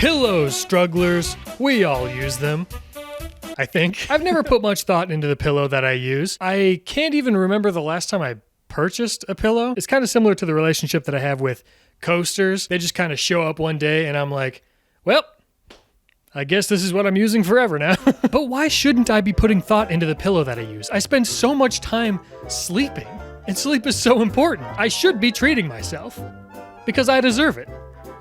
Pillows, strugglers. We all use them, I think. I've never put much thought into the pillow that I use. I can't even remember the last time I purchased a pillow. It's kind of similar to the relationship that I have with coasters. They just kind of show up one day and I'm like, well, I guess this is what I'm using forever now. But why shouldn't I be putting thought into the pillow that I use? I spend so much time sleeping, and sleep is so important. I should be treating myself because I deserve it.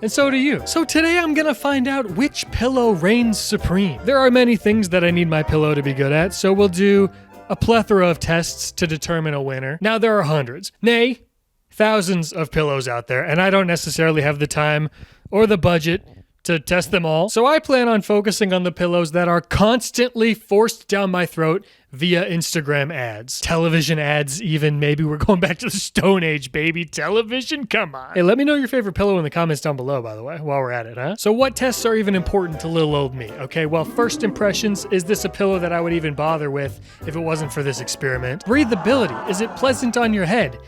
And so do you. So today I'm gonna find out which pillow reigns supreme. There are many things that I need my pillow to be good at, so we'll do a plethora of tests to determine a winner. Now there are hundreds, nay, thousands of pillows out there, and I don't necessarily have the time or the budget to test them all. So I plan on focusing on the pillows that are constantly forced down my throat via Instagram ads. Television ads even, maybe we're going back to the Stone Age, baby. Television, come on. Hey, let me know your favorite pillow in the comments down below, by the way, while we're at it, huh? So what tests are even important to little old me? Okay, well, first impressions, is this a pillow that I would even bother with if it wasn't for this experiment? Breathability, is it pleasant on your head?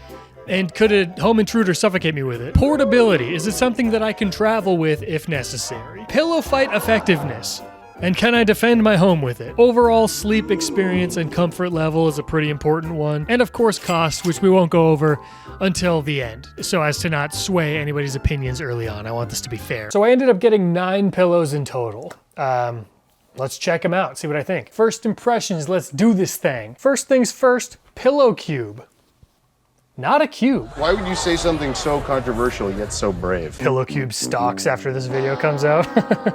And could a home intruder suffocate me with it? Portability, is it something that I can travel with if necessary? Pillow fight effectiveness, and can I defend my home with it? Overall sleep experience and comfort level is a pretty important one. And of course cost, which we won't go over until the end, so as to not sway anybody's opinions early on. I want this to be fair. So I ended up getting 9 pillows in total. Let's check them out, see what I think. First impressions, let's do this thing. First things first, pillow cube. Not a cube. Why would you say something so controversial yet so brave? Pillow cube stalks after this video comes out.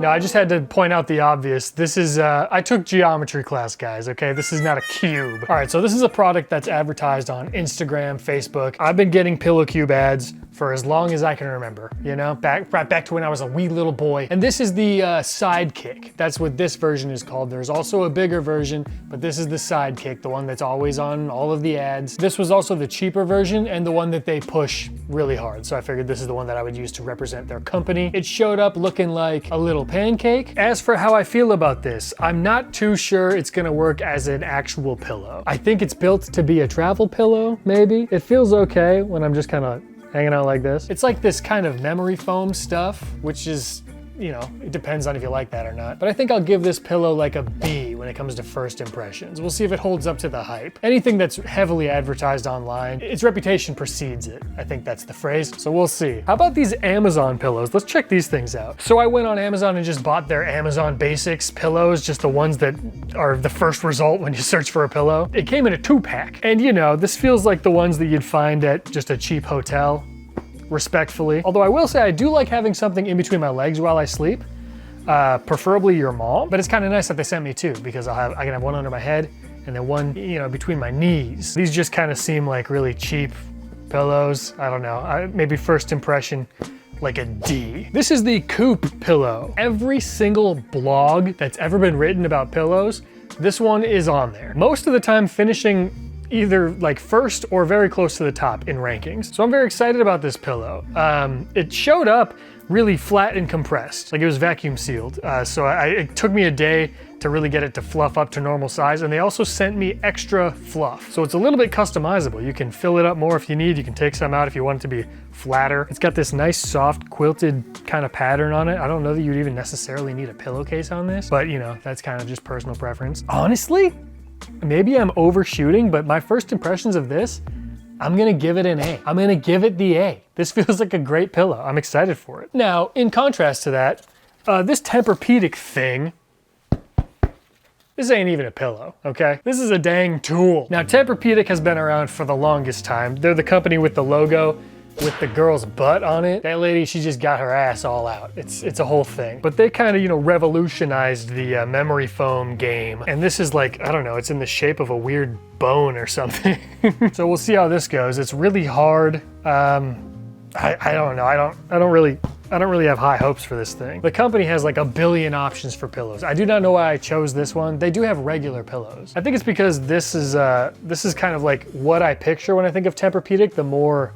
No, I just had to point out the obvious. This is, I took geometry class, guys, okay? This is not a cube. All right, so this is a product that's advertised on Instagram, Facebook. I've been getting pillow cube ads for as long as I can remember, you know? Right back to when I was a wee little boy. And this is the Sidekick. That's what this version is called. There's also a bigger version, but this is the Sidekick, the one that's always on all of the ads. This was also the cheaper version and the one that they push really hard. So I figured this is the one that I would use to represent their company. It showed up looking like a little pancake. As for how I feel about this, I'm not too sure it's gonna work as an actual pillow. I think it's built to be a travel pillow, maybe. It feels okay when I'm just kind of hanging out like this. It's like this kind of memory foam stuff, which is, you know, it depends on if you like that or not. But I think I'll give this pillow like a B when it comes to first impressions. We'll see if it holds up to the hype. Anything that's heavily advertised online, its reputation precedes it. I think that's the phrase, so we'll see. How about these Amazon pillows? Let's check these things out. So I went on Amazon and just bought their Amazon Basics pillows, just the ones that are the first result when you search for a pillow. It came in a 2-pack. And you know, this feels like the ones that you'd find at just a cheap hotel. Respectfully. Although I will say I do like having something in between my legs while I sleep, preferably your mom, but it's kind of nice that they sent me 2 because I can have one under my head and then one, you know, between my knees. These just kind of seem like really cheap pillows. I don't know, maybe first impression, like a D. This is the Coop pillow. Every single blog that's ever been written about pillows, this one is on there. Most of the time finishing either like first or very close to the top in rankings. So I'm very excited about this pillow. It showed up really flat and compressed, like it was vacuum sealed. So it took me a day to really get it to fluff up to normal size, and they also sent me extra fluff. So it's a little bit customizable. You can fill it up more if you need, you can take some out if you want it to be flatter. It's got this nice soft quilted kind of pattern on it. I don't know that you'd even necessarily need a pillowcase on this, but you know, that's kind of just personal preference. Honestly, maybe I'm overshooting, but my first impressions of this, I'm gonna give it an A. I'm gonna give it the A. This feels like a great pillow. I'm excited for it. Now, in contrast to that, this Tempur-Pedic thing, this ain't even a pillow, okay? This is a dang tool. Now, Tempur-Pedic has been around for the longest time. They're the company with the logo with the girl's butt on it. That lady, she just got her ass all out. It's a whole thing. But they kind of, you know, revolutionized the memory foam game. And this is like, I don't know, it's in the shape of a weird bone or something. So we'll see how this goes. It's really hard. I don't know. I don't really have high hopes for this thing. The company has like a billion options for pillows. I do not know why I chose this one. They do have regular pillows. I think it's because this is kind of like what I picture when I think of Tempur-Pedic, the more,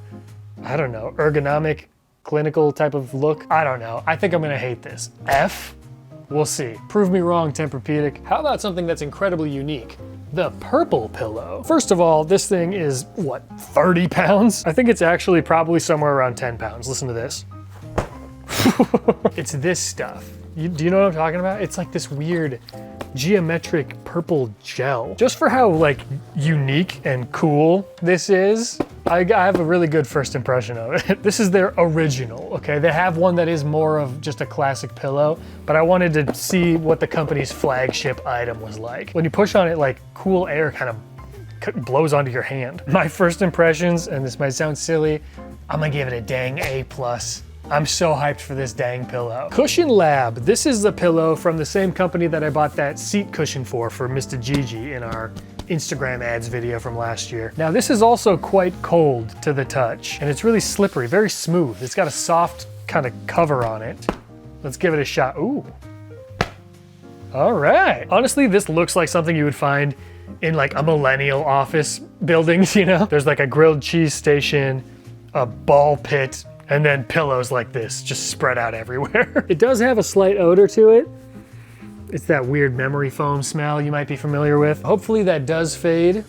I don't know, ergonomic, clinical type of look. I don't know. I think I'm gonna hate this. F? We'll see. Prove me wrong, Tempur-Pedic. How about something that's incredibly unique? The purple pillow. First of all, this thing is, what, 30 pounds? I think it's actually probably somewhere around 10 pounds. Listen to this. It's this stuff. Do you know what I'm talking about? It's like this weird geometric purple gel. Just for how like unique and cool this is, I have a really good first impression of it. This is their original, okay? They have one that is more of just a classic pillow, but I wanted to see what the company's flagship item was like. When you push on it, like cool air kind of blows onto your hand. My first impressions, and this might sound silly, I'm gonna give it a dang A+. I'm so hyped for this dang pillow. Cushion Lab. This is the pillow from the same company that I bought that seat cushion for Mr. Gigi in our Instagram ads video from last year. Now this is also quite cold to the touch, and it's really slippery, very smooth. It's got a soft kind of cover on it. Let's give it a shot. Ooh. All right. Honestly, this looks like something you would find in like a millennial office buildings, you know? There's like a grilled cheese station, a ball pit, and then pillows like this just spread out everywhere. It does have a slight odor to it. It's that weird memory foam smell you might be familiar with. Hopefully that does fade.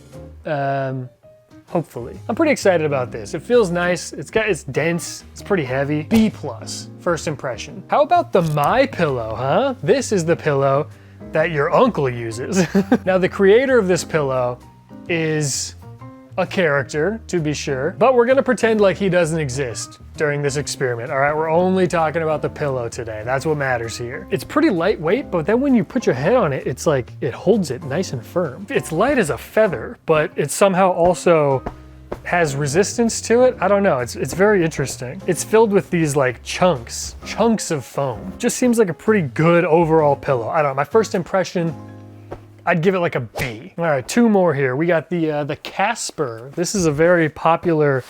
Hopefully. I'm pretty excited about this. It feels nice. It's dense. It's pretty heavy. B+, first impression. How about the My Pillow, huh? This is the pillow that your uncle uses. Now the creator of this pillow is a character, to be sure, but we're gonna pretend like he doesn't exist during this experiment, all right? We're only talking about the pillow today. That's what matters here. It's pretty lightweight, but then when you put your head on it, it's like, it holds it nice and firm. It's light as a feather, but it somehow also has resistance to it. I don't know, it's very interesting. It's filled with these like chunks of foam. Just seems like a pretty good overall pillow. I don't know, my first impression, I'd give it like a B. All right, two more here. We got the Casper. This is a very popular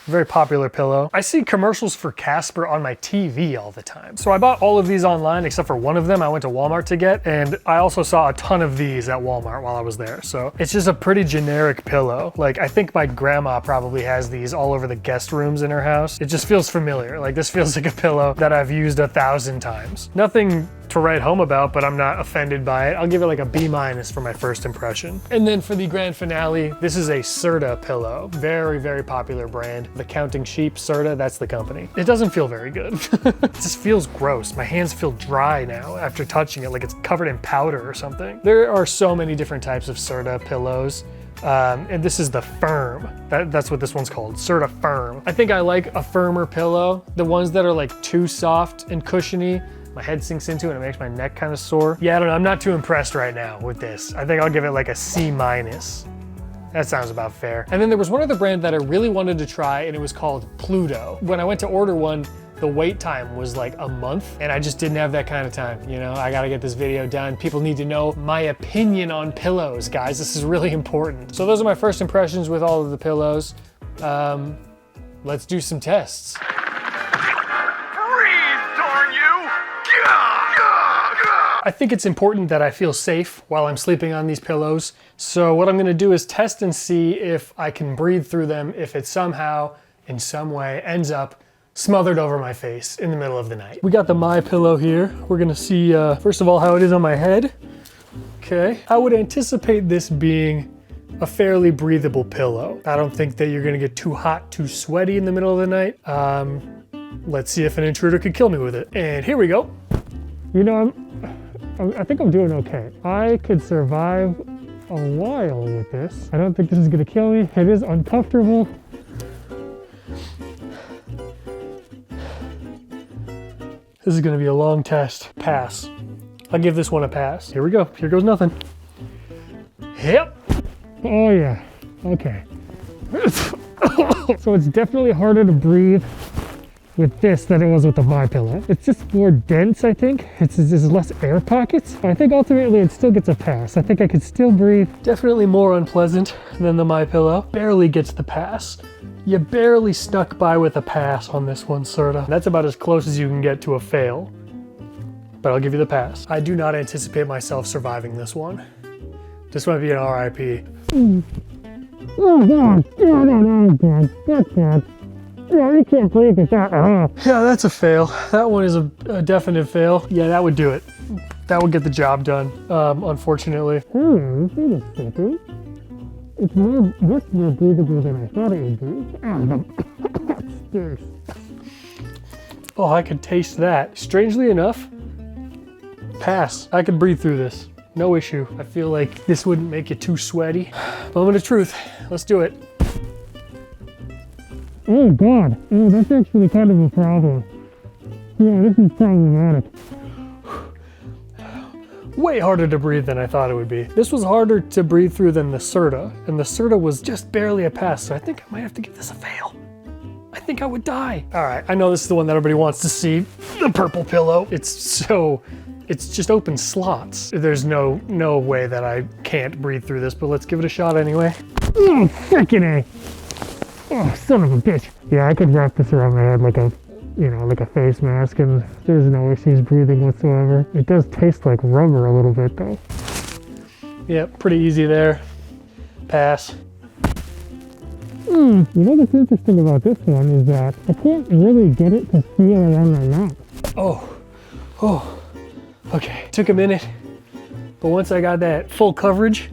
pillow. I see commercials for Casper on my TV all the time. So I bought all of these online except for one of them I went to Walmart to get, and I also saw a ton of these at Walmart while I was there. So it's just a pretty generic pillow. Like I think my grandma probably has these all over the guest rooms in her house. It just feels familiar. Like this feels like a pillow that I've used 1,000 times. Nothing to write home about, but I'm not offended by it. I'll give it like a B- for my first impression. And then for the grand finale, this is a Serta pillow. Very, very popular brand. The Counting Sheep, Serta, that's the company. It doesn't feel very good. It just feels gross. My hands feel dry now after touching it, like it's covered in powder or something. There are so many different types of Serta pillows. And this is the Firm. That's what this one's called, Serta Firm. I think I like a firmer pillow. The ones that are like too soft and cushiony, my head sinks into it and it makes my neck kind of sore. Yeah, I don't know, I'm not too impressed right now with this. I think I'll give it like a C-. That sounds about fair. And then there was one other brand that I really wanted to try, and it was called Pluto. When I went to order one, the wait time was like a month, and I just didn't have that kind of time. You know, I gotta get this video done. People need to know my opinion on pillows, guys. This is really important. So those are my first impressions with all of the pillows. Let's do some tests. I think it's important that I feel safe while I'm sleeping on these pillows. So what I'm gonna do is test and see if I can breathe through them, if it somehow, in some way, ends up smothered over my face in the middle of the night. We got the My Pillow here. We're gonna see, first of all, how it is on my head. Okay, I would anticipate this being a fairly breathable pillow. I don't think that you're gonna get too hot, too sweaty in the middle of the night. Let's see if an intruder could kill me with it. And here we go. You know, I think I'm doing okay. I could survive a while with this. I don't think this is gonna kill me. It is uncomfortable. This is gonna be a long test. Pass. I'll give this one a pass. Here we go. Here goes nothing. Yep. Oh yeah. Okay. So it's definitely harder to breathe with this than it was with the My Pillow. It's just more dense, I think. There's less air pockets. I think ultimately it still gets a pass. I think I could still breathe. Definitely more unpleasant than the My Pillow. Barely gets the pass. You barely snuck by with a pass on this one, sorta. That's about as close as you can get to a fail. But I'll give you the pass. I do not anticipate myself surviving this one. This might be an RIP. Oh God, oh God, that's bad. Yeah, you can't breathe with that. Yeah, that's a fail. That one is a definite fail. Yeah, that would do it. That would get the job done, unfortunately. It's much more breathable than I thought it would be. Oh, I could taste that. Strangely enough, Pass. I could breathe through this. No issue. I feel like this wouldn't make you too sweaty. Moment of truth. Let's do it. Oh God, oh that's actually kind of a problem. Yeah, this is problematic. Way harder to breathe than I thought it would be. This was harder to breathe through than the Serta, and the Serta was just barely a pass, so I think I might have to give this a fail. I think I would die. All right, I know this is the one that everybody wants to see, the purple pillow. It's just open slots. There's no way that I can't breathe through this, but let's give it a shot anyway. Oh, frickin' A. Oh, son of a bitch. Yeah, I could wrap this around my head like a, like a face mask, and there's no issues breathing whatsoever. It does taste like rubber a little bit though. Yep, pretty easy there. Pass. You know what's interesting about this one is that I can't really get it to feel around my mouth. Oh, okay. Took a minute, but once I got that full coverage,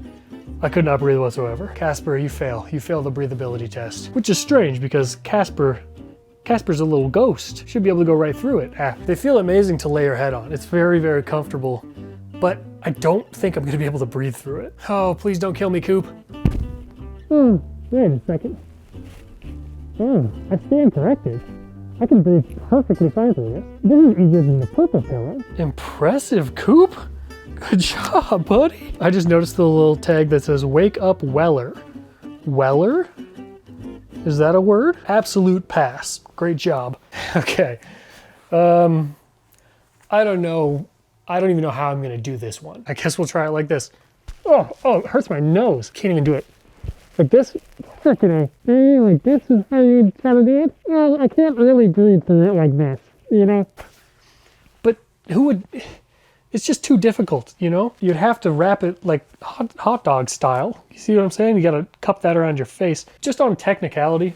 I could not breathe whatsoever. Casper, you fail. You fail the breathability test, which is strange because Casper's a little ghost. Should be able to go right through it. They feel amazing to lay your head on. It's very, very comfortable, but I don't think I'm gonna be able to breathe through it. Oh, please don't kill me, Coop. Wait a second. Oh, I stand corrected. I can breathe perfectly fine through this. This is easier than the purple pillow. Impressive, Coop. Good job, buddy. I just noticed the little tag that says "Wake Up Weller." Weller? Is that a word? Absolute pass. Great job. Okay. I don't know. I don't even know how I'm gonna do this one. I guess we'll try it like this. Oh, it hurts my nose. Can't even do it. Like this? Frickin' A. Like this is how you try to do it? Well, I can't really breathe through it like this, But who would... It's just too difficult, You'd have to wrap it like hot dog style. You see what I'm saying? You gotta cup that around your face. Just on technicality,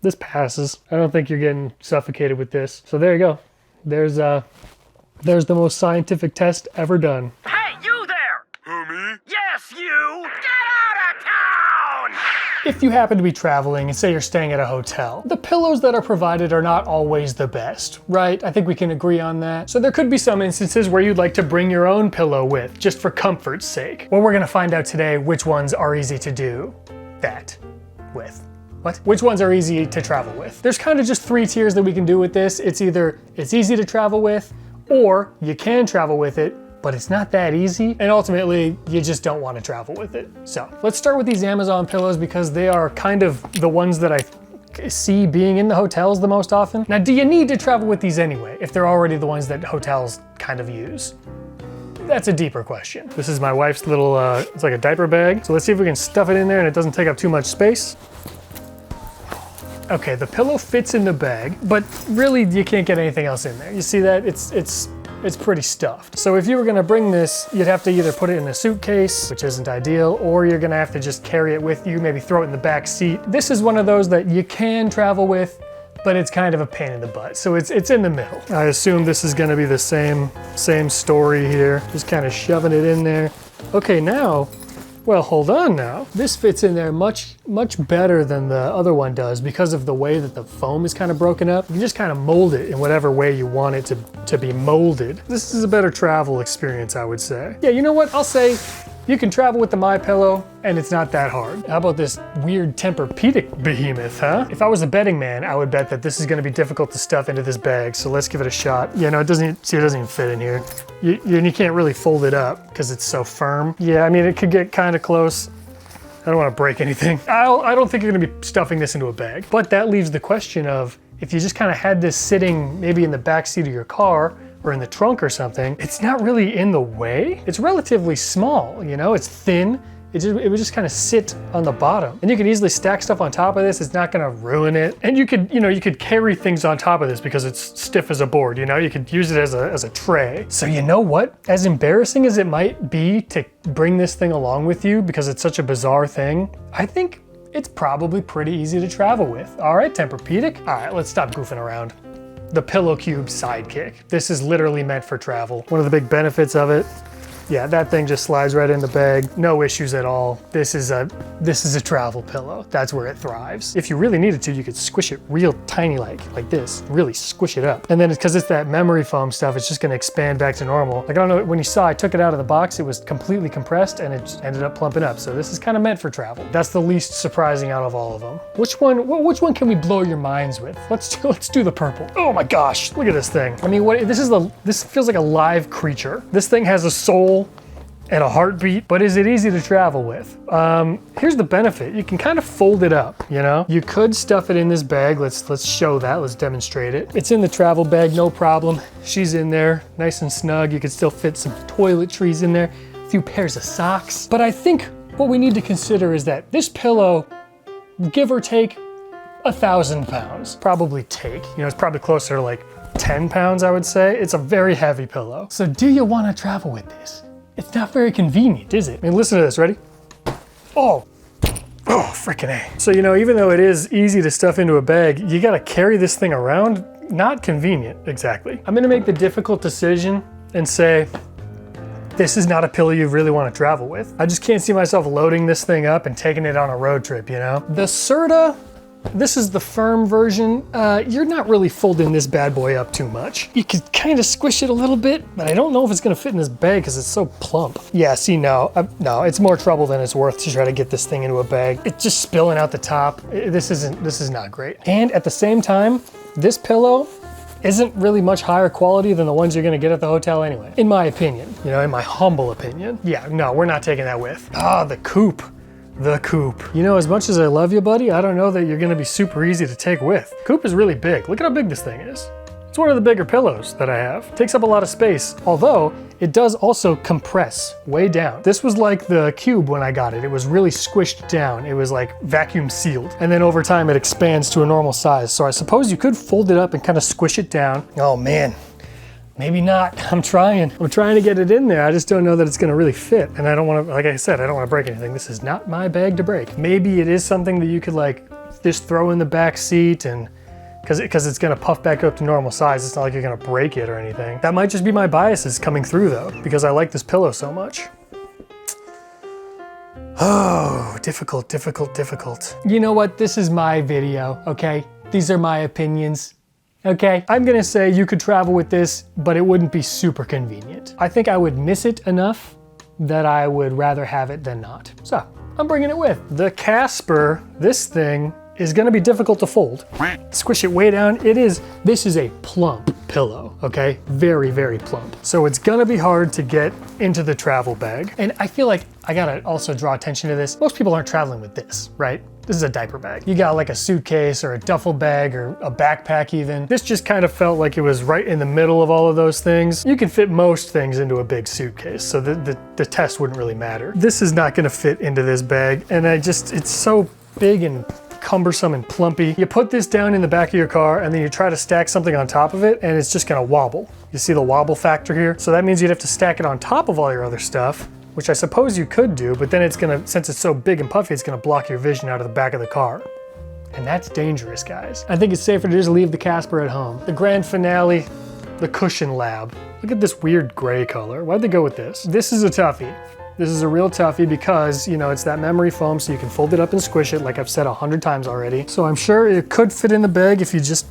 this passes. I don't think you're getting suffocated with this. So there you go. There's the most scientific test ever done. Hey, you there! Who, me? Yes, you! Get out of town! If you happen to be traveling and say you're staying at a hotel, the pillows that are provided are not always the best, right? I think we can agree on that. So there could be some instances where you'd like to bring your own pillow with, just for comfort's sake. Well, we're gonna find out today which ones are easy to do that with. What? Which ones are easy to travel with? There's kind of just 3 tiers that we can do with this. It's either it's easy to travel with, or you can travel with it, but it's not that easy, and ultimately you just don't want to travel with it. So let's start with these Amazon pillows because they are kind of the ones that I see being in the hotels the most often. Now, do you need to travel with these anyway if they're already the ones that hotels kind of use? That's a deeper question. This is my wife's little, it's like a diaper bag. So let's see if we can stuff it in there and it doesn't take up too much space. Okay, the pillow fits in the bag, but really you can't get anything else in there. You see that? It's pretty stuffed. So if you were gonna bring this, you'd have to either put it in a suitcase, which isn't ideal, or you're gonna have to just carry it with you, maybe throw it in the back seat. This is one of those that you can travel with, but it's kind of a pain in the butt. So it's in the middle. I assume this is gonna be the same story here. Just kind of shoving it in there. Okay, now, well, hold on now. This fits in there much better than the other one does because of the way that the foam is kind of broken up. You just kind of mold it in whatever way you want it to be molded. This is a better travel experience, I would say. Yeah, you know what? I'll say you can travel with the MyPillow and it's not that hard. How about this weird Tempur-Pedic behemoth, huh? If I was a betting man, I would bet that this is gonna be difficult to stuff into this bag, so let's give it a shot. Yeah, no, it doesn't even fit in here. You can't really fold it up because it's so firm. Yeah, I mean, it could get kind of close. I don't want to break anything. I don't think you're gonna be stuffing this into a bag, but that leaves the question of if you just kind of had this sitting maybe in the back seat of your car or in the trunk or something, it's not really in the way. It's relatively small, it's thin. It would just kind of sit on the bottom. And you can easily stack stuff on top of this. It's not gonna ruin it. And you could carry things on top of this because it's stiff as a board, you could use it as a tray. So you know what? As embarrassing as it might be to bring this thing along with you because it's such a bizarre thing, I think it's probably pretty easy to travel with. All right, Tempur-Pedic. All right, let's stop goofing around. The Pillow Cube Sidekick. This is literally meant for travel. One of the big benefits of it Yeah, that thing just slides right in the bag. No issues at all. This is a travel pillow. That's where it thrives. If you really needed to, you could squish it real tiny like this, really squish it up. And then because it's that memory foam stuff, it's just gonna expand back to normal. Like, I don't know, when you saw I took it out of the box, it was completely compressed and it ended up plumping up. So this is kind of meant for travel. That's the least surprising out of all of them. Which one can we blow your minds with? Let's do the purple. Oh my gosh, look at this thing. I mean, this feels like a live creature. This thing has a soul and a heartbeat, but is it easy to travel with? Here's the benefit. You can kind of fold it up, you know? You could stuff it in this bag. Let's show that, let's demonstrate it. It's in the travel bag, no problem. She's in there, nice and snug. You could still fit some toiletries in there, a few pairs of socks. But I think what we need to consider is that this pillow, give or take, 1,000 pounds. Probably take, you know, it's probably closer to like 10 pounds, I would say. It's a very heavy pillow. So do you want to travel with this? It's not very convenient, is it? I mean, listen to this, ready? Oh, freaking A. So, you know, even though it is easy to stuff into a bag, you gotta carry this thing around. Not convenient, exactly. I'm gonna make the difficult decision and say, this is not a pillow you really want to travel with. I just can't see myself loading this thing up and taking it on a road trip, you know? The Serta, this is the firm version. You're not really folding this bad boy up too much. You could kind of squish it a little bit, but I don't know if it's gonna fit in this bag because it's so plump. Yeah, see, no, it's more trouble than it's worth to try to get this thing into a bag. It's just spilling out the top. This is not great. And at the same time, this pillow isn't really much higher quality than the ones you're gonna get at the hotel anyway, in my opinion, you know, in my humble opinion. Yeah, no, we're not taking that with. The coupe. The coupe. You know, as much as I love you, buddy, I don't know that you're gonna be super easy to take with. Coupe is really big. Look at how big this thing is. It's one of the bigger pillows that I have. It takes up a lot of space, although it does also compress way down. This was like the Cube when I got it. It was really squished down. It was like vacuum sealed. And then over time it expands to a normal size. So I suppose you could fold it up and kind of squish it down. Oh man. Maybe not. I'm trying to get it in there. I just don't know that it's gonna really fit. And I don't wanna, like I said, I don't wanna break anything. This is not my bag to break. Maybe it is something that you could like just throw in the back seat and because it's gonna puff back up to normal size. It's not like you're gonna break it or anything. That might just be my biases coming through though, because I like this pillow so much. Oh, difficult, difficult, difficult. You know what? This is my video, okay? These are my opinions. Okay, I'm gonna say you could travel with this, but it wouldn't be super convenient. I think I would miss it enough that I would rather have it than not. So, I'm bringing it with. The Casper, this thing, is gonna be difficult to fold. Squish it way down. This is a plump pillow, okay? Very, very plump. So it's gonna be hard to get into the travel bag. And I feel like I gotta also draw attention to this. Most people aren't traveling with this, right? This is a diaper bag. You got like a suitcase or a duffel bag or a backpack even. This just kind of felt like it was right in the middle of all of those things. You can fit most things into a big suitcase, so the test wouldn't really matter. This is not gonna fit into this bag, and it's so big and cumbersome and plumpy. You put this down in the back of your car and then you try to stack something on top of it and it's just gonna wobble. You see the wobble factor here? So that means you'd have to stack it on top of all your other stuff, which I suppose you could do, but then it's gonna, since it's so big and puffy, it's gonna block your vision out of the back of the car. And that's dangerous, guys. I think it's safer to just leave the Casper at home. The grand finale, the Cushion Lab. Look at this weird gray color. Why'd they go with this? This is a toughie. This is a real toughie because, you know, it's that memory foam, so you can fold it up and squish it like I've said 100 times already. So I'm sure it could fit in the bag if you just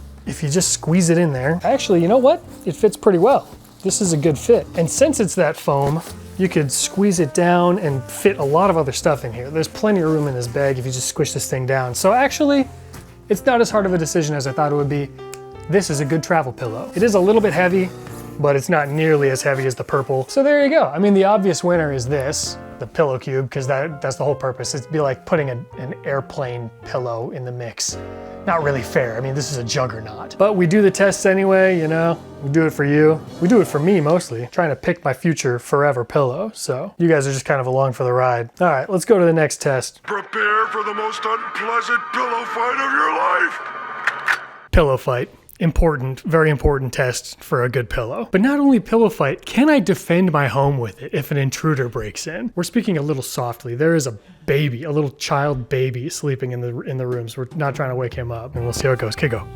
squeeze it in there. Actually, you know what? It fits pretty well. This is a good fit. And since it's that foam, you could squeeze it down and fit a lot of other stuff in here. There's plenty of room in this bag if you just squish this thing down. So actually, it's not as hard of a decision as I thought it would be. This is a good travel pillow. It is a little bit heavy, but it's not nearly as heavy as the purple. So there you go. I mean, the obvious winner is this, the pillow cube, because that's the whole purpose. It'd be like putting an airplane pillow in the mix. Not really fair. I mean, this is a juggernaut. But we do the tests anyway, you know? We do it for you. We do it for me mostly, trying to pick my future forever pillow. So you guys are just kind of along for the ride. All right, let's go to the next test. Prepare for the most unpleasant pillow fight of your life. Pillow fight. Important, very important test for a good pillow. But not only pillow fight, can I defend my home with it if an intruder breaks in? We're speaking a little softly. There is a baby, a little child baby sleeping in the rooms. We're not trying to wake him up, and we'll see how it goes. Okay, go.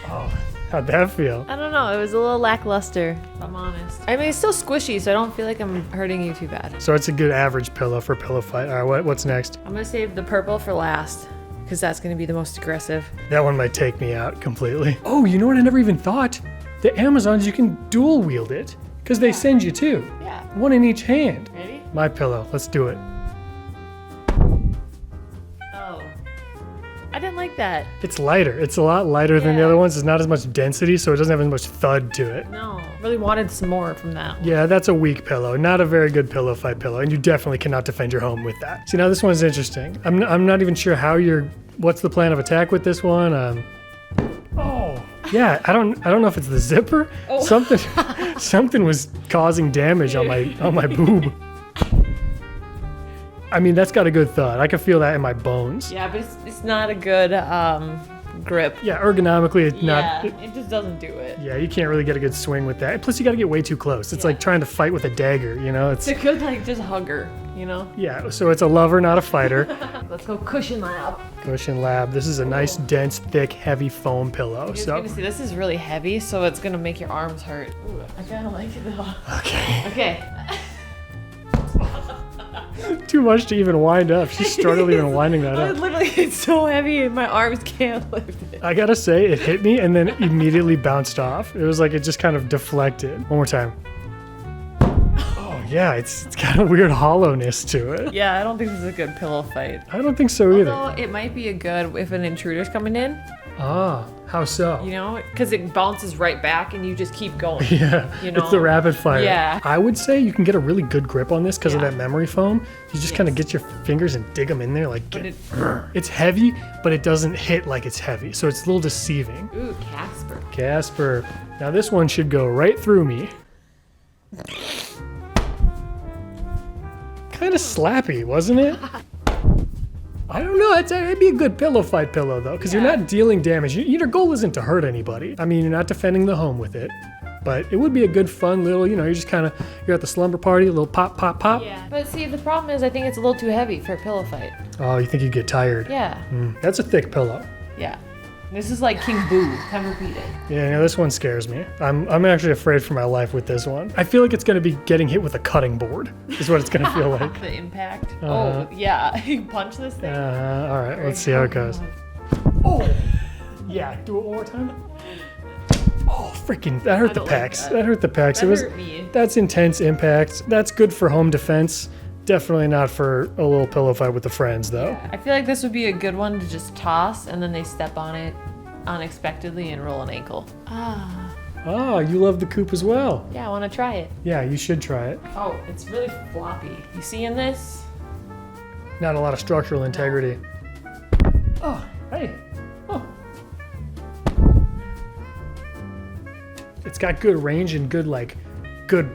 Oh, How'd that feel? I don't know. It was a little lackluster, if I'm honest. I mean, it's still squishy, so I don't feel like I'm hurting you too bad. So it's a good average pillow for pillow fight. All right, what's next? I'm gonna save the purple for last, because that's gonna be the most aggressive. That one might take me out completely. Oh, you know what I never even thought? The Amazons, you can dual wield it, because they send you two. Yeah. One in each hand. Ready? My pillow, let's do it. Oh. I didn't like that. It's lighter. It's a lot lighter than the Yeah. other ones. There's not as much density, so it doesn't have as much thud to it. No. Really wanted some more from that. Yeah, that's a weak pillow. Not a very good pillow fight pillow, and you definitely cannot defend your home with that. See, now this one's interesting. I'm not even sure what's the plan of attack with this one. Oh, yeah, I don't know if it's the zipper. Oh. Something was causing damage on my boob. I mean, that's got a good thud. I can feel that in my bones. Yeah, but it's not a good grip. Yeah, ergonomically, it's Yeah, not. it just doesn't do it. Yeah, you can't really get a good swing with that. Plus, you got to get way too close. It's like trying to fight with a dagger, you know? It's a good, like, just hugger, you know? Yeah, so it's a lover, not a fighter. Let's go cushion lab. Cushion Lab. This is a nice, dense, thick, heavy foam pillow. You're So, gonna see, this is really heavy, so it's gonna make your arms hurt. Ooh, I kinda like it though. okay. Okay. Too much to even wind up. She's struggling even winding that up. Literally, it's so heavy and my arms can't lift it. I gotta say, it hit me and then immediately bounced off. It was like it just kind of deflected. One more time. Oh yeah, it's got a weird hollowness to it. Yeah, I don't think this is a good pillow fight. I don't think so either. Although it might be a good if an intruder's coming in, Ah, how so? you know? Because it bounces right back and you just keep going. Yeah, You know? it's the rapid fire. Yeah. I would say you can get a really good grip on this because of Yeah. that memory foam. You just kind of get your fingers and dig them in there like. But It's heavy, but it doesn't hit like it's heavy, so it's a little deceiving. Ooh, Casper. Casper. Now this one should go right through me. Kind of slappy, wasn't it? I don't know. It'd be a good pillow fight pillow though, because you're Yeah. not dealing damage. Your goal isn't to hurt anybody. I mean, you're not defending the home with it, but it would be a good, fun little. You're just kind of you're at the slumber party, a little pop, pop, pop. Yeah. But see, the problem is I think it's a little too heavy for a pillow fight. Oh, you think you get tired? Yeah. That's a thick pillow. Yeah. This is like King Boo. Time repeated. Yeah, no, this one scares me. I'm actually afraid for my life with this one. I feel like it's gonna be getting hit with a cutting board. Is what it's gonna feel like. The impact. Oh, yeah. You punch this thing. All right, let's see how it goes. Oh, yeah. Do it one more time. Oh, freaking! That hurt the don't like pecs. that. That hurt the pecs. That hurt me. That's intense impact. That's good for home defense. Definitely not for a little pillow fight with the friends, though. I feel like this would be a good one to just toss and then they step on it unexpectedly and roll an ankle. Ah. Ah, you love the coop as well. Yeah, I want to try it. Yeah, you should try it. Oh, it's really floppy. You seeing this? Not a lot of structural integrity. Oh, hey. Oh. It's got good range and good good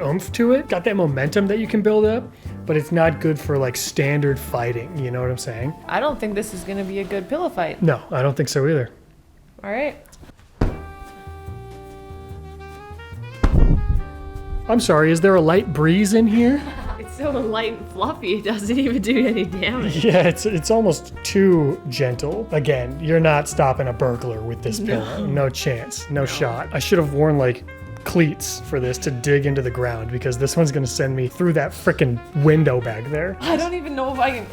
oomph to it. Got that momentum that you can build up, but it's not good for like standard fighting. You know what I'm saying? I don't think this is going to be a good pillow fight. No, I don't think so either. All right. I'm sorry, is there a light breeze in here? It's so light and fluffy, it doesn't even do any damage. Yeah, it's almost too gentle. Again, you're not stopping a burglar with this pillow. No chance. No shot. I should have worn like cleats for this to dig into the ground because this one's gonna send me through that frickin' window back there. I don't even know if I can.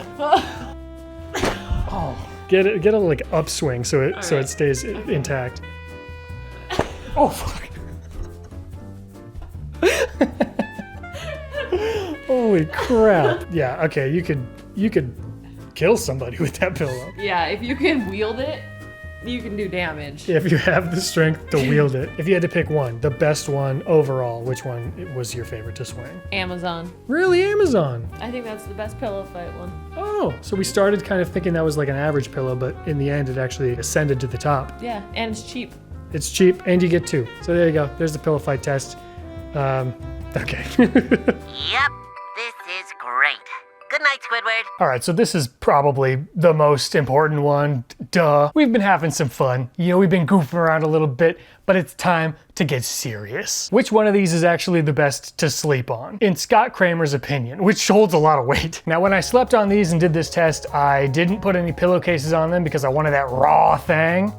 Oh, get a like upswing so it stays intact. Oh fuck! Holy crap! Yeah, okay, you could kill somebody with that pillow. Yeah, if you can wield it, you can do damage. If you have the strength to wield it. If you had to pick one, the best one overall, which one was your favorite to swing? Amazon. Really, Amazon? I think that's the best pillow fight one. Oh, so we started kind of thinking that was like an average pillow, but in the end it actually ascended to the top. Yeah, and it's cheap. It's cheap and you get two. So there you go. There's the pillow fight test. Okay. Yep, this is great. Good night, Squidward. All right, so this is probably the most important one. Duh. We've been having some fun. We've been goofing around a little bit, but it's time to get serious. Which one of these is actually the best to sleep on? In Scott Cramer's opinion, which holds a lot of weight. Now, when I slept on these and did this test, I didn't put any pillowcases on them because I wanted that raw thing.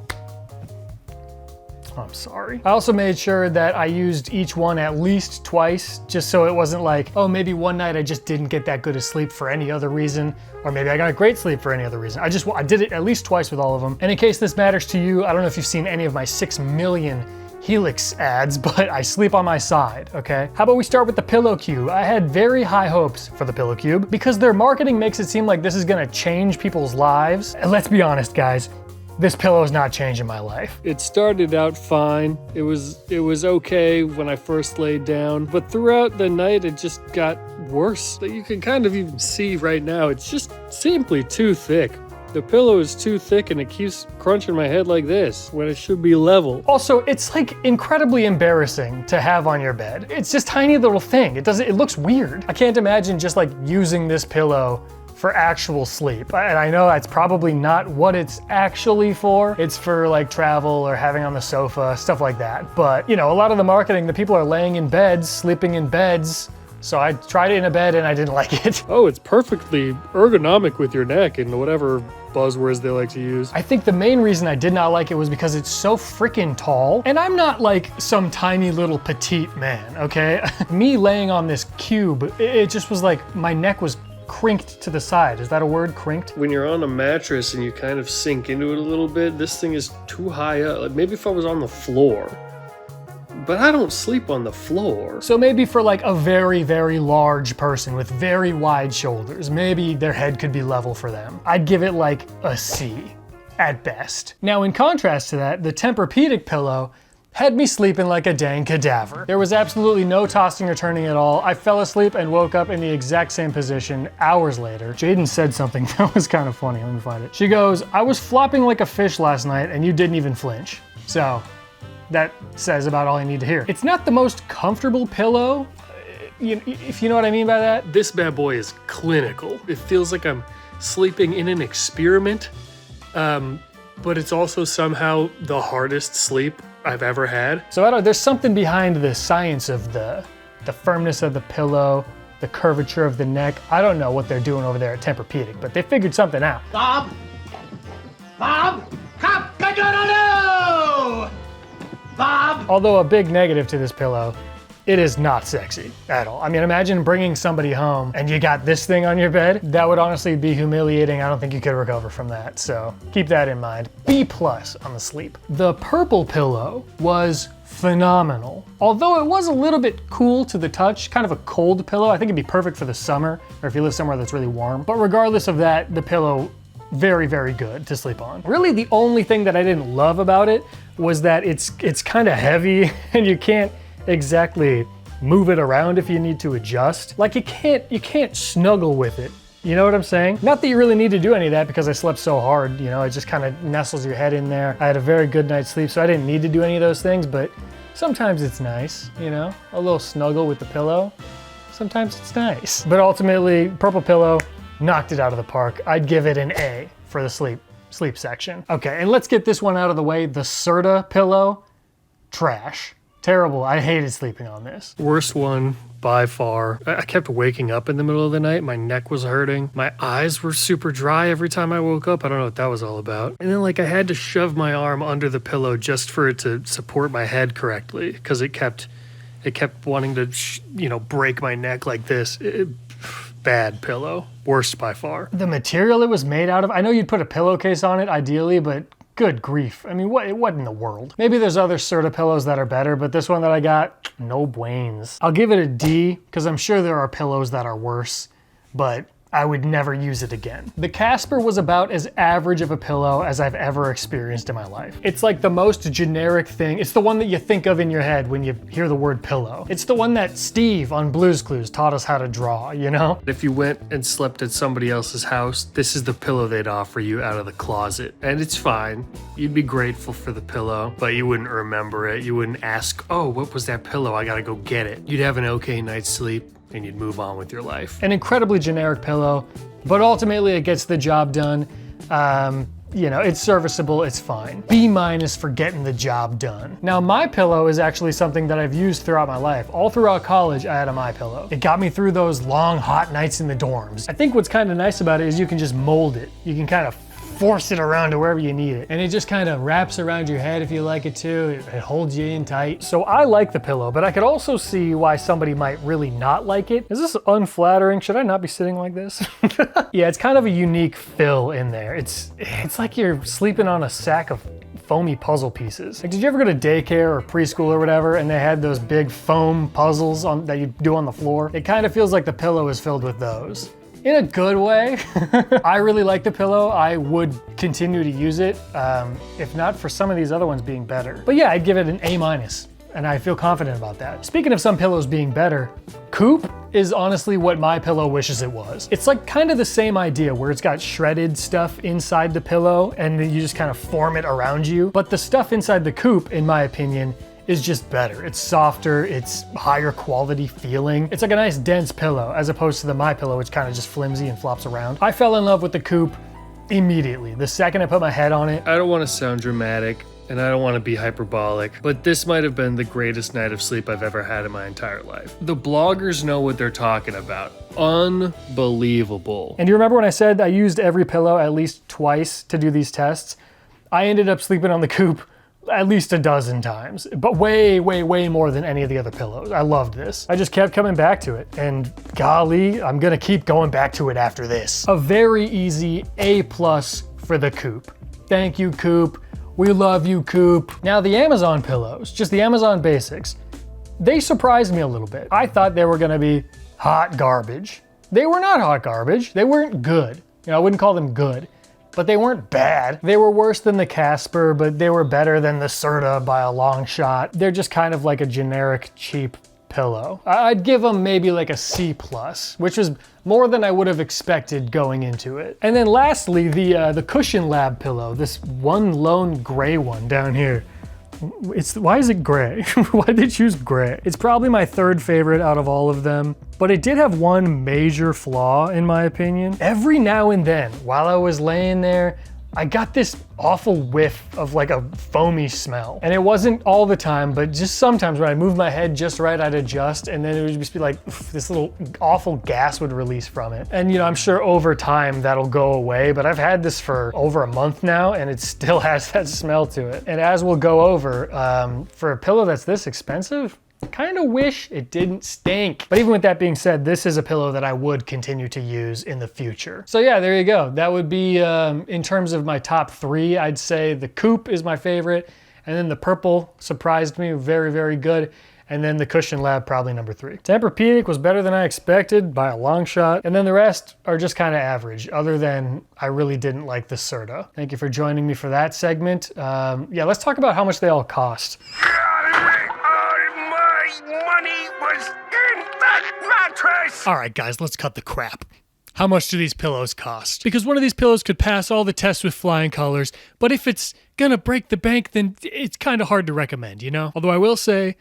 I'm sorry. I also made sure that I used each one at least twice, just so it wasn't like, oh, maybe one night I just didn't get that good of sleep for any other reason, or maybe I got great sleep for any other reason. I did it at least twice with all of them. And in case this matters to you, I don't know if you've seen any of my 6 million Helix ads, but I sleep on my side, okay? How about we start with the Pillow Cube? I had very high hopes for the Pillow Cube because their marketing makes it seem like this is gonna change people's lives. And let's be honest, guys, this pillow is not changing my life. It started out fine. It was okay when I first laid down, but throughout the night it just got worse. You can kind of even see right now, it's just simply too thick. The pillow is too thick and it keeps crunching my head like this when it should be level. Also, it's like incredibly embarrassing to have on your bed. It's just tiny little thing. It looks weird. I can't imagine just like using this pillow for actual sleep. And I know that's probably not what it's actually for. It's for like travel or having on the sofa, stuff like that. But you know, a lot of the marketing, the people are laying in beds, sleeping in beds. So I tried it in a bed and I didn't like it. Oh, it's perfectly ergonomic with your neck and whatever buzzwords they like to use. I think the main reason I did not like it was because it's so freaking tall. And I'm not like some tiny little petite man, okay? Me laying on this cube, it just was like my neck was crinked to the side. Is that a word, crinked? When you're on a mattress and you kind of sink into it a little bit, this thing is too high up. Like maybe if I was on the floor. But I don't sleep on the floor. So maybe for like a very, very large person with very wide shoulders, maybe their head could be level for them. I'd give it like a C at best. Now in contrast to that, the Tempur-Pedic pillow had me sleeping like a dang cadaver. There was absolutely no tossing or turning at all. I fell asleep and woke up in the exact same position hours later. Jaden said something that was kind of funny. Let me find it. She goes, "I was flopping like a fish last night and you didn't even flinch." So that says about all I need to hear. It's not the most comfortable pillow, if you know what I mean by that. This bad boy is clinical. It feels like I'm sleeping in an experiment, but it's also somehow the hardest sleep I've ever had. So there's something behind the science of the firmness of the pillow, the curvature of the neck. I don't know what they're doing over there at Tempur-Pedic, but they figured something out. Bob! Cock-a-doodle-doo! Bob! Although a big negative to this pillow, it is not sexy at all. I mean, imagine bringing somebody home and you got this thing on your bed. That would honestly be humiliating. I don't think you could recover from that. So keep that in mind. B+ on the sleep. The purple pillow was phenomenal. Although it was a little bit cool to the touch, kind of a cold pillow. I think it'd be perfect for the summer or if you live somewhere that's really warm. But regardless of that, the pillow, very, very good to sleep on. Really the only thing that I didn't love about it was that it's kind of heavy and you can't exactly move it around if you need to adjust. Like you can't snuggle with it. You know what I'm saying? Not that you really need to do any of that because I slept so hard, you know, it just kind of nestles your head in there. I had a very good night's sleep, so I didn't need to do any of those things, but sometimes it's nice, you know, a little snuggle with the pillow. Sometimes it's nice. But ultimately, purple pillow knocked it out of the park. I'd give it an A for the sleep section. Okay, and let's get this one out of the way. The Serta pillow, trash. Terrible. I hated sleeping on this. Worst one by far. I kept waking up in the middle of the night. My neck was hurting. My eyes were super dry every time I woke up. I don't know what that was all about. And then like I had to shove my arm under the pillow just for it to support my head correctly because it kept wanting to, break my neck like this. Bad pillow. Worst by far. The material it was made out of, I know you'd put a pillowcase on it ideally, but good grief. I mean, what in the world? Maybe there's other Serta pillows that are better, but this one that I got, no buenos. I'll give it a D, because I'm sure there are pillows that are worse, but I would never use it again. The Casper was about as average of a pillow as I've ever experienced in my life. It's like the most generic thing. It's the one that you think of in your head when you hear the word pillow. It's the one that Steve on Blue's Clues taught us how to draw, you know? If you went and slept at somebody else's house, this is the pillow they'd offer you out of the closet. And it's fine. You'd be grateful for the pillow, but you wouldn't remember it. You wouldn't ask, oh, what was that pillow? I gotta go get it. You'd have an okay night's sleep and you'd move on with your life. An incredibly generic pillow, but ultimately it gets the job done. It's serviceable, it's fine. B- for getting the job done. Now my pillow is actually something that I've used throughout my life. All throughout college, I had a My Pillow. It got me through those long, hot nights in the dorms. I think what's kind of nice about it is you can just mold it. You can kind of force it around to wherever you need it. And it just kind of wraps around your head if you like it to. It holds you in tight. So I like the pillow, but I could also see why somebody might really not like it. Is this unflattering? Should I not be sitting like this? Yeah, it's kind of a unique fill in there. It's like you're sleeping on a sack of foamy puzzle pieces. Like, did you ever go to daycare or preschool or whatever and they had those big foam puzzles that you do on the floor? It kind of feels like the pillow is filled with those. In a good way. I really like the pillow. I would continue to use it, if not for some of these other ones being better. But yeah, I'd give it an A-, and I feel confident about that. Speaking of some pillows being better, Coop is honestly what my pillow wishes it was. It's like kind of the same idea where it's got shredded stuff inside the pillow and then you just kind of form it around you. But the stuff inside the Coop, in my opinion, is just better. It's softer, it's higher quality feeling. It's like a nice dense pillow as opposed to the My Pillow, which kind of just flimsy and flops around. I fell in love with the Coop immediately. The second I put my head on it. I don't want to sound dramatic and I don't want to be hyperbolic, but this might have been the greatest night of sleep I've ever had in my entire life. The bloggers know what they're talking about. Unbelievable. And do you remember when I said I used every pillow at least twice to do these tests? I ended up sleeping on the Coop at least a dozen times, but way, way, way more than any of the other pillows. I loved this. I just kept coming back to it, and golly, I'm gonna keep going back to it after this. A very easy A+ for the Coop. Thank you, Coop. We love you, Coop. Now the Amazon pillows, just the Amazon basics, they surprised me a little bit. I thought they were gonna be hot garbage. They were not hot garbage. They weren't good. You know, I wouldn't call them good, but they weren't bad. They were worse than the Casper, but they were better than the Serta by a long shot. They're just kind of like a generic cheap pillow. I'd give them maybe like a C+, which was more than I would have expected going into it. And then lastly, the Cushion Lab pillow, this one lone gray one down here. Why is it gray? Why did they choose gray? It's probably my third favorite out of all of them, but it did have one major flaw in my opinion. Every now and then, while I was laying there, I got this awful whiff of like a foamy smell. And it wasn't all the time, but just sometimes when I moved my head just right, I'd adjust and then it would just be like, this little awful gas would release from it. And you know, I'm sure over time that'll go away, but I've had this for over a month now and it still has that smell to it. And as we'll go over, for a pillow that's this expensive, kind of wish it didn't stink. But even with that being said, this is a pillow that I would continue to use in the future. So yeah, there you go. That would be, in terms of my top 3, I'd say the Coop is my favorite, and then the purple surprised me, very, very good. And then the Cushion Lab, probably number 3. Tempur-Pedic was better than I expected by a long shot. And then the rest are just kind of average, other than I really didn't like the Serta. Thank you for joining me for that segment. Yeah, let's talk about how much they all cost. Money was in that mattress! All right, guys, let's cut the crap. How much do these pillows cost? Because one of these pillows could pass all the tests with flying colors, but if it's gonna break the bank, then it's kind of hard to recommend, you know? Although I will say,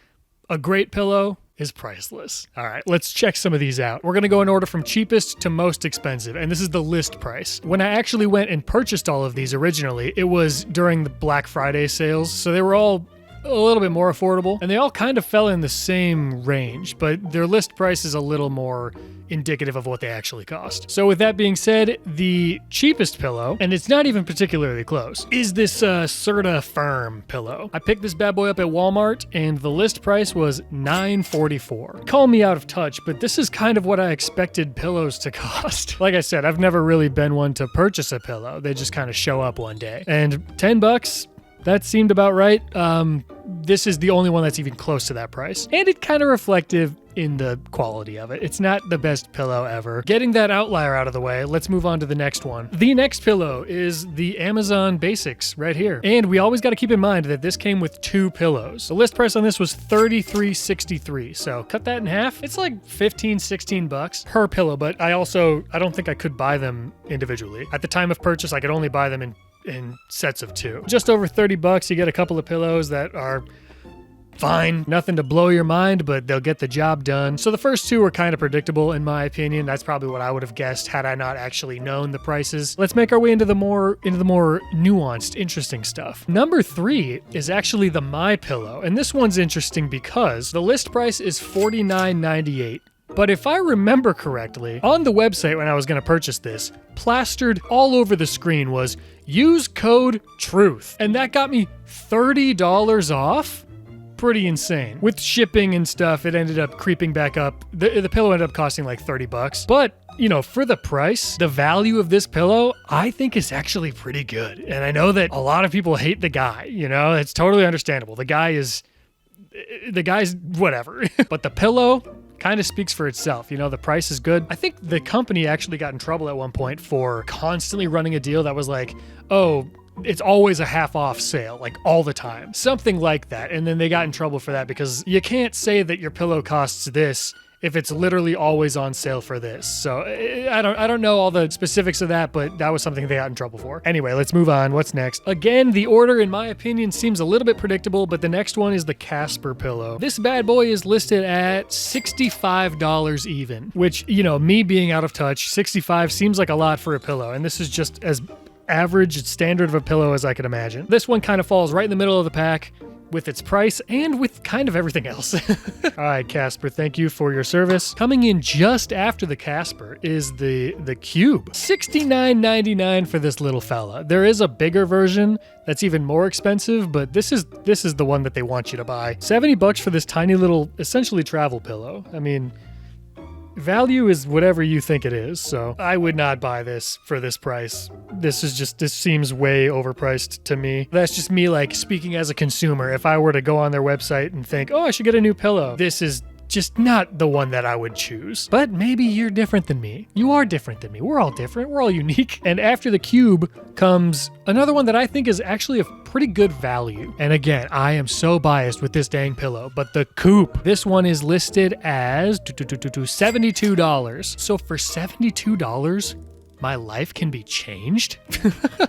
a great pillow is priceless. All right, let's check some of these out. We're gonna go in order from cheapest to most expensive, and this is the list price. When I actually went and purchased all of these originally, it was during the Black Friday sales, so they were all a little bit more affordable, and they all kind of fell in the same range, but their list price is a little more indicative of what they actually cost. So with that being said, the cheapest pillow, and it's not even particularly close, is this Serta Firm pillow. I picked this bad boy up at Walmart, and the list price was $9.44. Call me out of touch, but this is kind of what I expected pillows to cost. Like I said, I've never really been one to purchase a pillow. They just kind of show up one day. And $10, that seemed about right. This is the only one that's even close to that price. And it kind of reflective in the quality of it. It's not the best pillow ever. Getting that outlier out of the way, let's move on to the next one. The next pillow is the Amazon Basics right here. And we always got to keep in mind that this came with 2 pillows. The list price on this was $33.63. So cut that in half. It's like $15-16 per pillow, but I don't think I could buy them individually. At the time of purchase, I could only buy them in sets of 2. Just over $30, you get a couple of pillows that are fine. Nothing to blow your mind, but they'll get the job done. So the first 2 are kind of predictable in my opinion. That's probably what I would have guessed had I not actually known the prices. Let's make our way into the more nuanced, interesting stuff. Number 3 is actually the My Pillow, and this one's interesting because the list price is $49.98. But if I remember correctly, on the website when I was going to purchase this, plastered all over the screen was, use code TRUTH. And that got me $30 off. Pretty insane. With shipping and stuff, it ended up creeping back up. The pillow ended up costing like $30. But, you know, for the price, the value of this pillow, I think is actually pretty good. And I know that a lot of people hate the guy, you know, it's totally understandable. The guy's whatever. But the pillow kind of speaks for itself. You know, the price is good. I think the company actually got in trouble at one point for constantly running a deal that was like, oh, it's always a half off sale, like all the time. Something like that. And then they got in trouble for that because you can't say that your pillow costs this if it's literally always on sale for this. So I don't know all the specifics of that, but that was something they got in trouble for. Anyway, let's move on. What's next? Again, the order, in my opinion, seems a little bit predictable, but the next one is the Casper pillow. This bad boy is listed at $65 even, which, you know, me being out of touch, 65 seems like a lot for a pillow. And this is just as average and standard of a pillow as I could imagine. This one kind of falls right in the middle of the pack with its price and with kind of everything else. All right, Casper, thank you for your service. Coming in just after the Casper is the Cube. $69.99 for this little fella. There is a bigger version that's even more expensive, but this is the one that they want you to buy. $70 for this tiny little, essentially travel pillow. I mean, value is whatever you think it is, so I would not buy this for this price. This seems way overpriced to me. That's just me, like, speaking as a consumer. If I were to go on their website and think, oh, I should get a new pillow, this is just not the one that I would choose. But maybe you're different than me. You are different than me. We're all different. We're all unique. And after the Cube comes another one that I think is actually a pretty good value. And again, I am so biased with this dang pillow, but the Coupe, this one is listed as $72. So for $72, my life can be changed?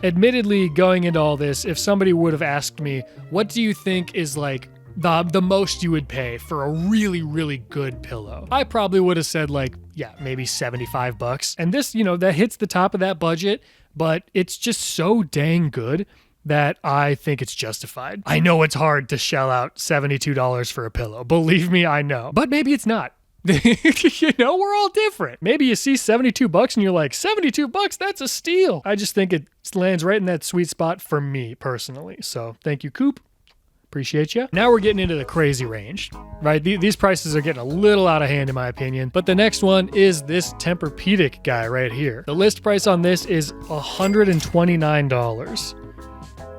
Admittedly, going into all this, if somebody would have asked me, what do you think is like the most you would pay for a really, really good pillow, I probably would have said like, yeah, maybe $75. And this, you know, that hits the top of that budget, but it's just so dang good that I think it's justified. I know it's hard to shell out $72 for a pillow. Believe me, I know. But maybe it's not. You know, we're all different. Maybe you see $72 and you're like, $72, that's a steal. I just think it lands right in that sweet spot for me personally. So thank you, Coupe. Appreciate you. Now we're getting into the crazy range, right? These prices are getting a little out of hand in my opinion, but the next one is this Tempur-Pedic guy right here. The list price on this is $129.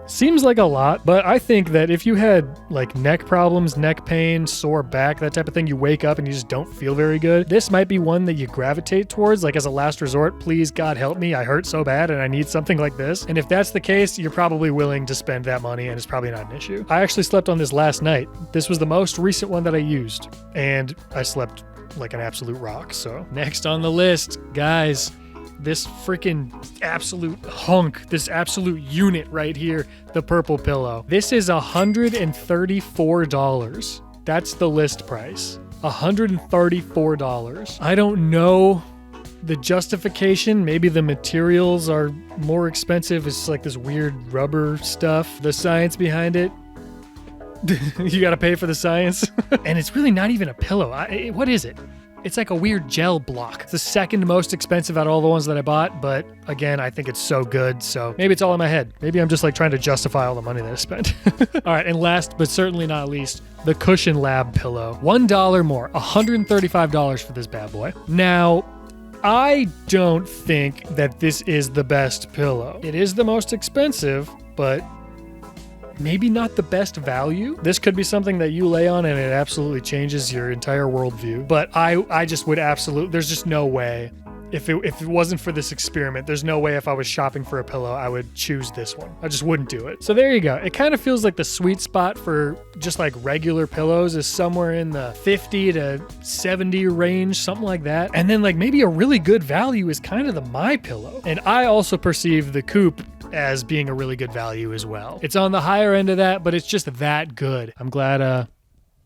Seems like a lot, but I think that if you had like neck problems, neck pain, sore back, that type of thing, you wake up and you just don't feel very good, this might be one that you gravitate towards, like as a last resort. Please, God help me, I hurt so bad and I need something like this. And if that's the case, you're probably willing to spend that money and it's probably not an issue. I actually slept on this last night. This was the most recent one that I used, and I slept like an absolute rock. So next on the list, guys, this freaking absolute hunk, this absolute unit right here, the purple pillow. This is $134. That's the list price. $134. I don't know the justification. Maybe the materials are more expensive. It's like this weird rubber stuff. The science behind it, you gotta pay for the science. And it's really not even a pillow. What is it? It's like a weird gel block. It's the second most expensive out of all the ones that I bought, but again, I think it's so good, so maybe it's all in my head. Maybe I'm just like trying to justify all the money that I spent. All right, and last but certainly not least, the Cushion Lab pillow. $1 more, $135 for this bad boy. Now, I don't think that this is the best pillow. It is the most expensive, but maybe not the best value. This could be something that you lay on and it absolutely changes your entire worldview. But I just would absolutely, there's just no way. If it wasn't for this experiment, there's no way if I was shopping for a pillow, I would choose this one. I just wouldn't do it. So there you go. It kind of feels like the sweet spot for just like regular pillows is somewhere in the 50 to 70 range, something like that. And then like maybe a really good value is kind of the My Pillow. And I also perceive the Coupe as being a really good value as well. It's on the higher end of that, but it's just that good. I'm glad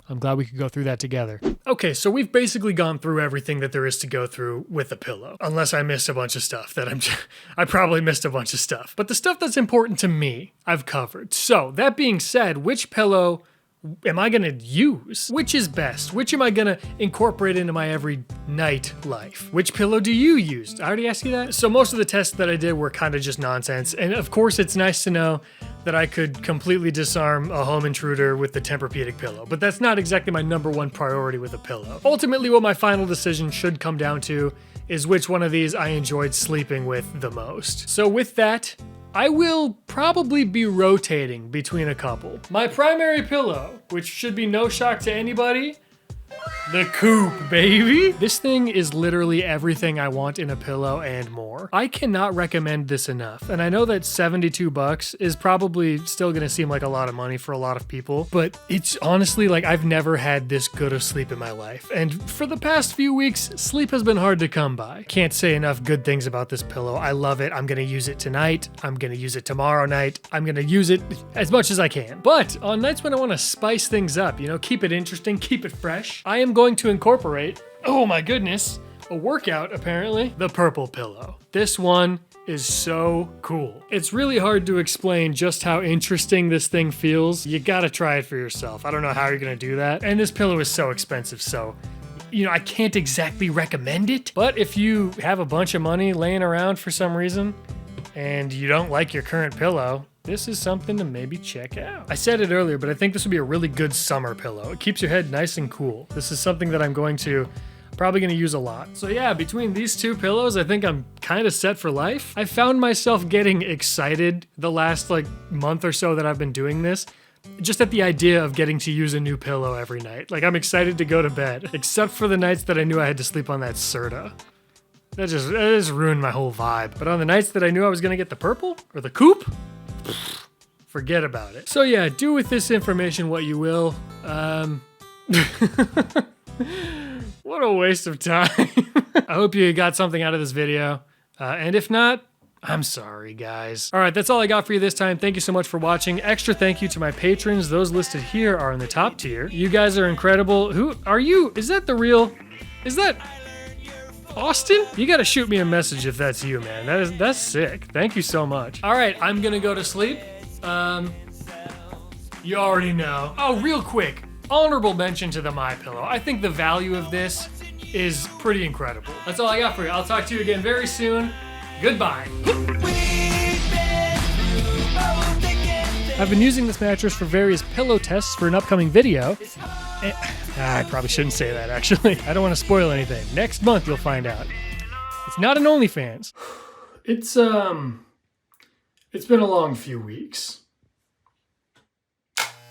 we could go through that together. Okay, so we've basically gone through everything that there is to go through with a pillow. Unless I missed a bunch of stuff I probably missed a bunch of stuff. But the stuff that's important to me, I've covered. So that being said, which pillow am I gonna use? Which is best? Which am I gonna incorporate into my every night life? Which pillow do you use? I already asked you that. So most of the tests that I did were kind of just nonsense. And of course, it's nice to know that I could completely disarm a home intruder with the Tempur-Pedic pillow, but that's not exactly my #1 priority with a pillow. Ultimately, what my final decision should come down to is which one of these I enjoyed sleeping with the most. So with that, I will probably be rotating between a couple. My primary pillow, which should be no shock to anybody, the Coop, baby. This thing is literally everything I want in a pillow and more. I cannot recommend this enough. And I know that $72 is probably still gonna seem like a lot of money for a lot of people, but it's honestly like I've never had this good of sleep in my life. And for the past few weeks, sleep has been hard to come by. Can't say enough good things about this pillow. I love it. I'm gonna use it tonight. I'm gonna use it tomorrow night. I'm gonna use it as much as I can. But on nights when I wanna spice things up, you know, keep it interesting, keep it fresh, I am going to incorporate, oh my goodness, a workout apparently, the purple pillow. This one is so cool. It's really hard to explain just how interesting this thing feels. You gotta try it for yourself. I don't know how you're gonna do that. And this pillow is so expensive, so you know, I can't exactly recommend it, but if you have a bunch of money laying around for some reason and you don't like your current pillow, this is something to maybe check out. I said it earlier, but I think this would be a really good summer pillow. It keeps your head nice and cool. This is something that I'm probably gonna use a lot. So yeah, between these two pillows, I think I'm kind of set for life. I found myself getting excited the last like month or so that I've been doing this, just at the idea of getting to use a new pillow every night. Like I'm excited to go to bed, except for the nights that I knew I had to sleep on that Serta. That just ruined my whole vibe. But on the nights that I knew I was gonna get the purple or the Coop, forget about it. So yeah, do with this information what you will. What a waste of time. I hope you got something out of this video. And if not, I'm sorry, guys. All right, that's all I got for you this time. Thank you so much for watching. Extra thank you to my patrons. Those listed here are in the top tier. You guys are incredible. Who are you? Is that the real? Is that Austin? You gotta shoot me a message if that's you, man. That's sick. Thank you so much. All right, I'm gonna go to sleep. You already know. Oh, real quick, honorable mention to the MyPillow. I think the value of this is pretty incredible. That's all I got for you. I'll talk to you again very soon. Goodbye. I've been using this mattress for various pillow tests for an upcoming video. I probably shouldn't say that, actually. I don't want to spoil anything. Next month, you'll find out. It's not an OnlyFans. It's been a long few weeks.